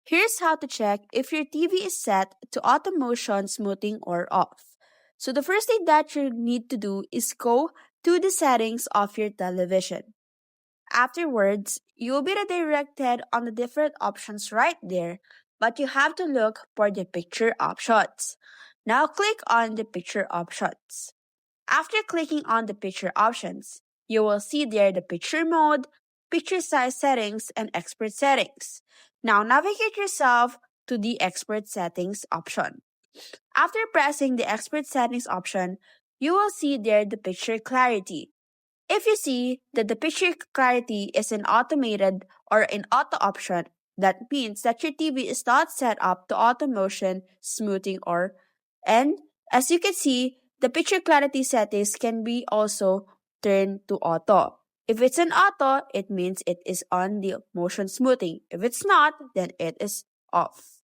Here's how to check if your TV is set to auto motion smoothing or off. So the first thing that you need to do is go to the settings of your television. Afterwards, you will be redirected on the different options right there, but you have to look for the picture options. Now click on the picture options. After clicking on the picture options, you will see there the picture mode, picture size settings, and expert settings. Now navigate yourself to the expert settings option. After pressing the expert settings option, you will see there the picture clarity. If you see that the picture clarity is an automated or an auto option, that means that your TV is not set up to auto motion, smoothing, or and as you can see, the picture clarity settings can be also turned to auto. If it's an auto, it means it is on the motion smoothing. If it's not, then it is off.